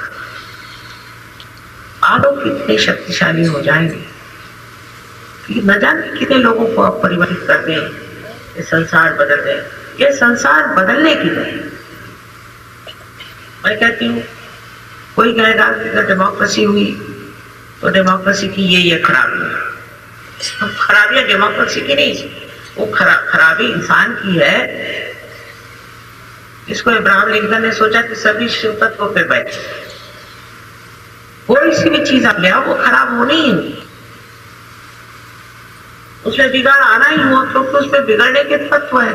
आप लोग कितने शक्तिशाली हो जाएंगे कि न जाने कितने लोगों को आप परिवर्तित कर दें, ये संसार बदल दें। ये संसार बदलने की नहीं। मैं कहती हूँ, कोई कहेगा कि डेमोक्रेसी हुई तो डेमोक्रेसी की ये खराबी है। खराबी डेमोक्रेसी की नहीं, वो खराबी इंसान की है। इसको इब्राहिम लिंकन ने सोचा कि सभी शिव तत्वों पे बैठे, कोई सी भी चीज आप ले आओ वो खराब होनी ही नहीं, उसमें बिगाड़ आना ही हुआ, क्योंकि उसमें बिगड़ने के तत्व है।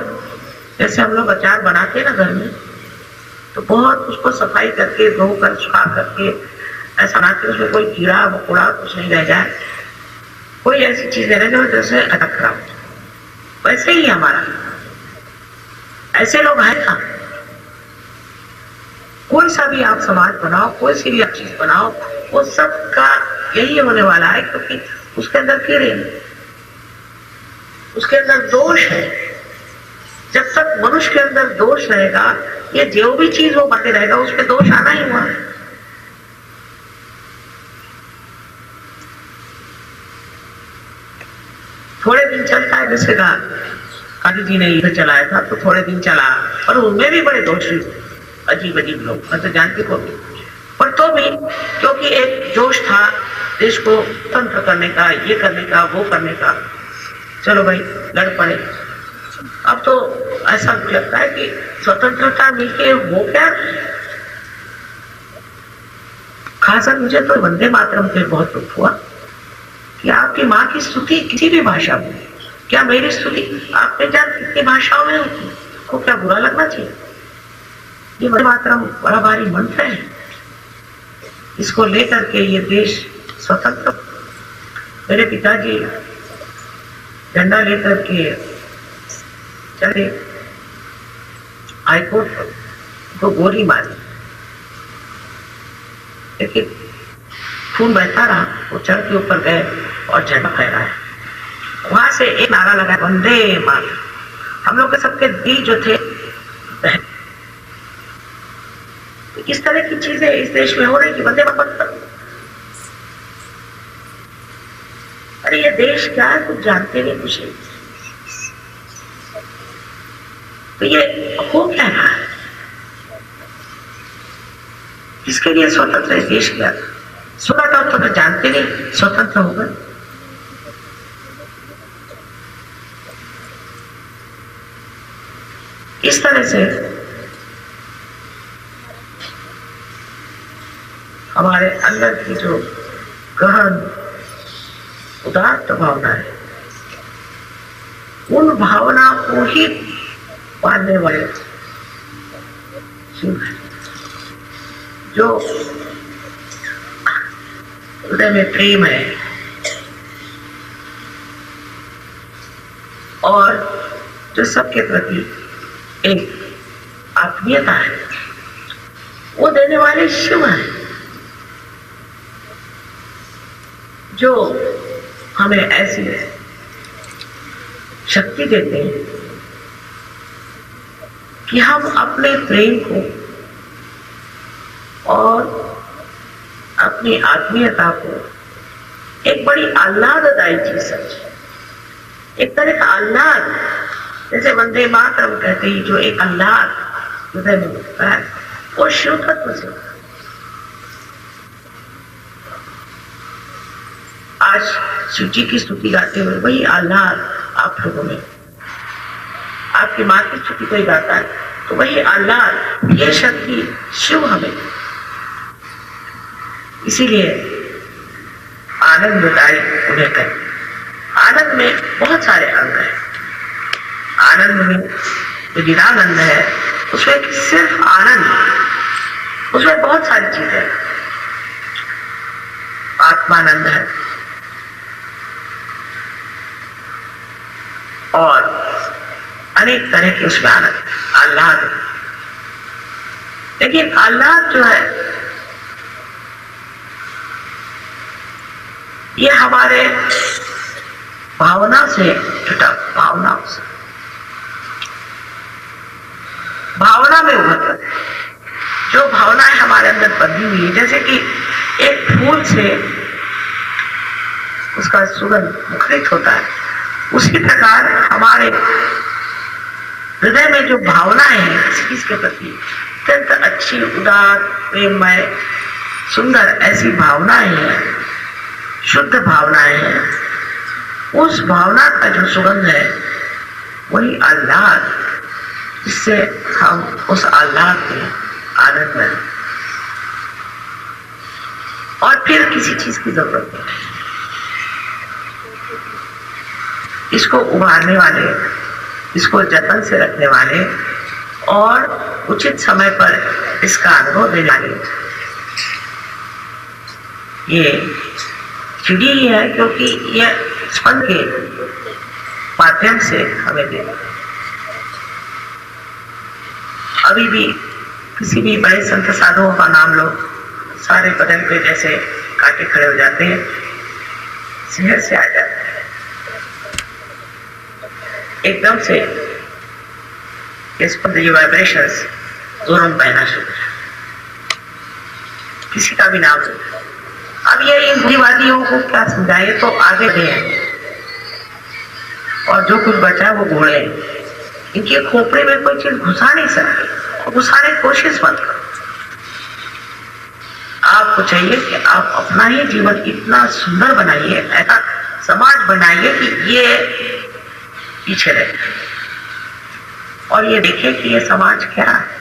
जैसे हम लोग अचार बनाते हैं ना घर में, तो बहुत उसको सफाई करके धोकर सुखा करके ऐसा बनाते, उसमें कोई कीड़ा मकोड़ा कुछ नहीं रह जाए, कोई ऐसी चीज नहीं रह जाए जैसे अटक खराब। वैसे ही हमारा, ऐसे लोग हैं ना। कोई सा भी आप समाज बनाओ, कोई सी भी आप चीज बनाओ, वो सब का यही होने वाला है, क्योंकि उसके अंदर कीड़े, उसके अंदर दोष है। जब तक मनुष्य के अंदर दोष रहेगा, ये जो भी चीज वो बनते रहेगा उसमें दोष आना ही हुआ। थोड़े दिन चलता है, जैसे काली जी ने इधर चलाया था तो थोड़े दिन चला, और उनमें भी बड़े दोष अजीब अजीब लोग, मैं तो जानती को भी, पर तो भी क्योंकि एक जोश था देश को तंत्र करने का, ये करने का, वो करने का, चलो भाई लड़ पड़े। अब तो ऐसा लगता है कि स्वतंत्रता मिलके वो क्या। खासकर मुझे तो वंदे मातरम पे बहुत दुख हुआ कि आपकी माँ की स्तुति किसी भी भाषा में, क्या मेरी स्तुति आपने जान कितनी भाषाओं में होती, को क्या बुरा लगना चाहिए? ये वंदे मातरम बड़ा भारी मंत्र है, इसको लेकर के ये देश स्वतंत्र। मेरे पिताजी झंडा लेकर के चले हाईकोर्ट पर, तो गोली मारी, लेकिन खून बहता रहा। वो चढ़ के ऊपर गए और झंडा फहराया। वहां से एक नारा लगा, वंदे मातरम। हम लोग के सबके दिल जो थे, इस तरह की चीजें इस देश में हो रही कि वंदे मातरम। अरे ये देश क्या है, कुछ जानते नहीं, कुछ नहीं। तो ये हो क्या रहा है? जिसके लिए स्वतंत्र देश किया था, स्वतंत्र तो जानते नहीं स्वतंत्र हो गए। इस तरह से हमारे अंदर की जो गहन उदात्त भावना है, उन भावना को ही पालने वाले शिव है, जो हृदय में प्रेम है और जो सबके प्रति एक आत्मीयता है, वो देने वाले शिव है, जो हमें ऐसी शक्ति देते हैं कि हम अपने प्रेम को और अपनी आत्मीयता को एक बड़ी आह्लाददायी चीज समझे। एक तरह का आह्लाद, जैसे वंदे मातरम कहते ही जो एक आह्लाद हृदय में उठता है, वो शिव तत्व से। आज शिव जी की स्तुति गाते हुए वही आह्लाद आप लोगों में, आपकी माँ की स्तुति कोई गाता है तो वही आह्लाद, ये शक्ति शिव हमें। इसीलिए आनंददायी उन्हें कहें। आनंद में बहुत सारे अंग हैं। आनंद में जो निरानंद है उसमें सिर्फ आनंद, उसमें बहुत सारी चीजें, आत्मानंद है और अनेक तरह के उसमें आनंद, आह्लाद। लेकिन आह्लाद जो है ये हमारे भावना से जुटा, भावनाओं से, भावना में उभरता है। जो भावनाएं हमारे अंदर बंधी हुई है, जैसे कि एक फूल से उसका सुगंध मुखरित होता है, उसी प्रकार हमारे हृदय में जो भावनाएं हैं किसी चीज के प्रति अत्यंत अच्छी, उदार, प्रेममय, सुंदर ऐसी भावनाएं हैं, शुद्ध भावनाएं हैं, उस भावना का जो सुगंध है वही आह्लाद, जिससे हम उस आह्लाद में आनंद में और फिर किसी चीज की जरूरत नहीं। इसको उभारने वाले, इसको जतन से रखने वाले और उचित समय पर इसका अनुभव देने वाले ये चिड़ी ही है, क्योंकि यह स्पंद के माध्यम से हमें दे। अभी भी किसी भी बड़े संत साधुओं का नाम लो, सारे बदन पे जैसे कांटे खड़े हो जाते हैं, शहर से आ जाते हैं, एकदम से स्पंद ये वाइब्रेशंस तुरंत बहना शुरू। किसी का भी नाम लो। अब ये इन बुद्धिवादियों को क्या समझाए, तो आगे बढ़े हैं और जो कुछ बचा वो घोड़े। इनके खोपड़े में कोई चीज घुसा नहीं सकते, घुसाने की कोशिश मत करो। आपको चाहिए कि आप अपना ही जीवन इतना सुंदर बनाइए, ऐसा समाज बनाइए कि ये पीछे रहे और ये देखे कि ये समाज क्या है।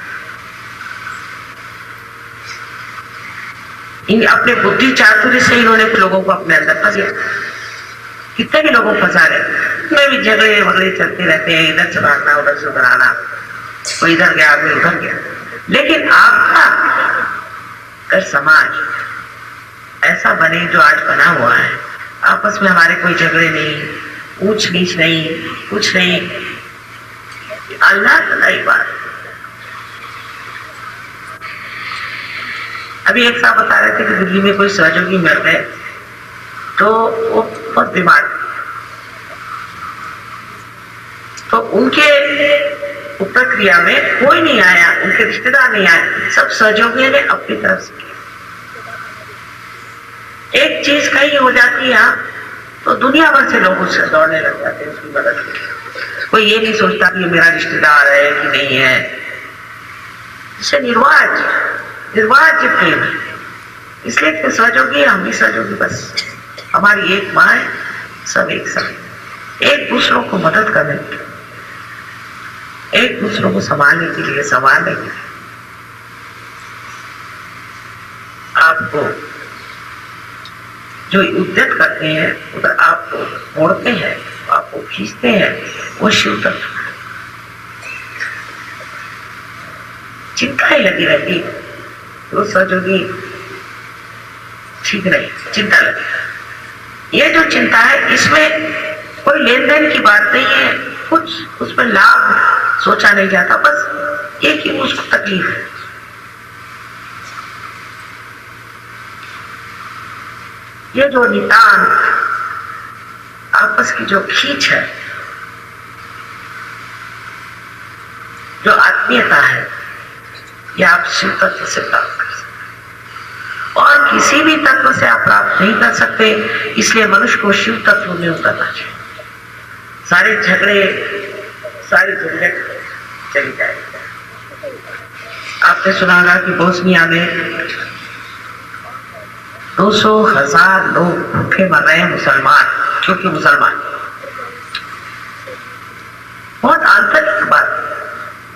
इन अपने बुद्धि चातुर्य से इन्होंने लोगों को अपने अंदर फंस गया। कितने भी लोगों को फंसा रहे, में भी झगड़े वगड़े चलते रहते हैं, इधर से भागना उधर से उधर आना, कोई इधर गया कोई उधर गया। लेकिन आपका अगर समाज ऐसा बने जो आज बना हुआ है, आपस में हमारे कोई झगड़े नहीं, ऊंच नीच नहीं, कुछ नहीं, अल्लाह की बात। अभी एक साहब बता रहे थे कि दिल्ली में कोई सहयोगी मिल गए तो वो बहुत बीमार, तो उनके प्रक्रिया में कोई नहीं आया, उनके रिश्तेदार नहीं आए, सब सहयोगियों ने अपनी तरफ से किया। एक चीज कहीं हो जाती है तो दुनिया भर से लोग उससे दौड़ने लग जाते हैं उसकी मदद के लिए। कोई ये नहीं सोचता कि ये मेरा रिश्तेदार है कि नहीं है। इससे निर्वाज निर्वाज्य प्रेम है। इसलिए कि सहयोगी हम भी सहयोगी, बस हमारी एक माँ है, सब एक साथ एक दूसरों को मदद करने के लिए, एक दूसरों को संभालने के लिए, संभालने के लिए आपको जो उद्यत करते हैं, उधर आपको मोड़ते हैं, आपको खींचते हैं, वो शिव तत्व। चिंता ही लगी रहती तो सहयोगी ठीक नहीं, चिंता लगी। ये जो चिंता है इसमें कोई लेन देन की बात नहीं है, कुछ उसमें लाभ सोचा नहीं जाता, बस ये कि उसको तकलीफ है। ये जो नितान आपस की जो खींच है, जो आत्मीयता है, ये आप शिव तत्व से प्राप्त कर सकते और किसी भी तत्व से आप प्राप्त नहीं कर सकते। इसलिए मनुष्य को शिव तत्व में उतरना चाहिए। सारे झगड़े, सारी झंझट चली जाएगी। आपने सुना होगा कि बोस्निया में 200,000 लोग भूखे मर रहे हैं, मुसलमान, क्योंकि मुसलमान। बहुत आंतरिक बात,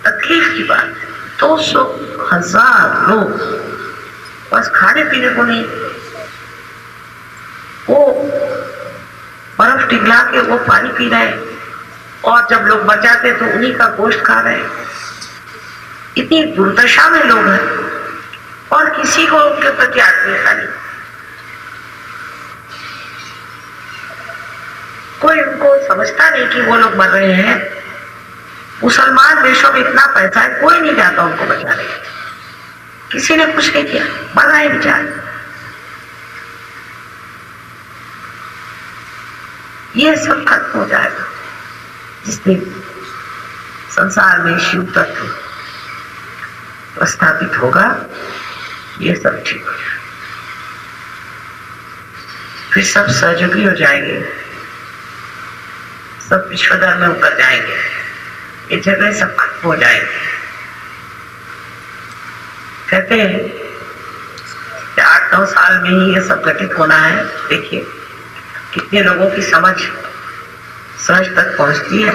तकलीफ की बात है। 200,000 लोग बस खाने पीने को नहीं, वो बर्फ पिघला के वो पानी पी रहे हैं, और जब लोग मर जाते तो उन्हीं का गोश्त खा रहे हैं। इतनी दुर्दशा में लोग हैं और किसी को उनके प्रति आत्मीयता नहीं। कोई उनको समझता नहीं कि वो लोग मर रहे हैं। मुसलमान देशों में इतना पैसा है, कोई नहीं जाता उनको बचाने, किसी ने कुछ नहीं किया, मर रहे हैं बेचारे। ये सब खत्म हो जाएगा जिस दिन संसार में शिव तत्व स्थापित होगा। ये सब ठीक हो जाएगा, फिर सब सहयोगी हो जाएंगे, सब विश्वधर्म में उतर जाएंगे, ये झगड़े सब खत्म हो जाएंगे। कहते हैं कि 8-9 साल में ही ये सब घटित होना है। देखिए कितने लोगों की समझ सहज तक पहुंचती है,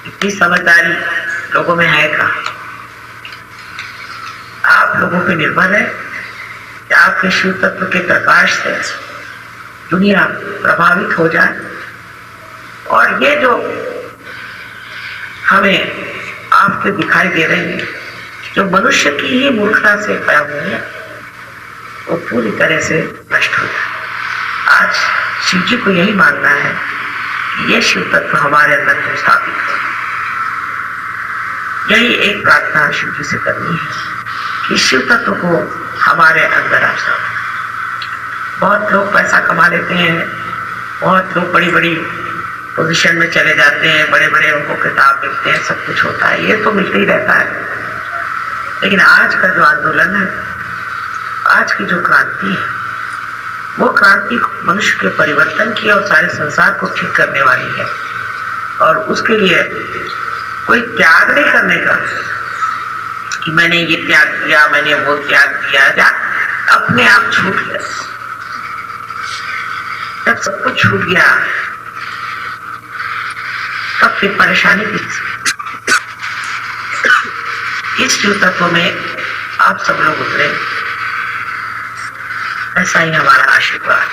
इतनी समझदारी लोगों में है का। आप लोगों पे निर्भर है कि आपके शिव तत्व के प्रकाश से दुनिया प्रभावित हो जाए, और ये जो हमें आपके दिखाई दे रहे हैं, जो मनुष्य की ही मूर्खता से पैदा हुई है, वो पूरी तरह से नष्ट हो जाए। आज शिव जी को यही मानना है कि ये शिव तत्व हमारे अंदर स्थापित हो। यही एक प्रार्थना शिव जी से करनी है कि शिव तत्व को हमारे अंदर आप स्थापित। बहुत लोग पैसा कमा लेते हैं, बहुत लोग बड़ी बड़ी पोजीशन में चले जाते हैं, बड़े बड़े उनको किताब मिलते हैं, सब कुछ होता है, ये तो मिलते ही रहता है। लेकिन आज का जो आंदोलन है, आज की जो क्रांति है, वो क्रांति मनुष्य के परिवर्तन की और सारे संसार को ठीक करने वाली है। और उसके लिए कोई त्याग नहीं करने का कि मैंने ये त्याग किया, मैंने वो त्याग किया, या अपने आप छूट गया। जब सब कुछ छूट गया तब फिर परेशानी किसकी? इस शिव तत्व में आप सब लोग उतरे, ऐसा ही हमारा आशीर्वाद।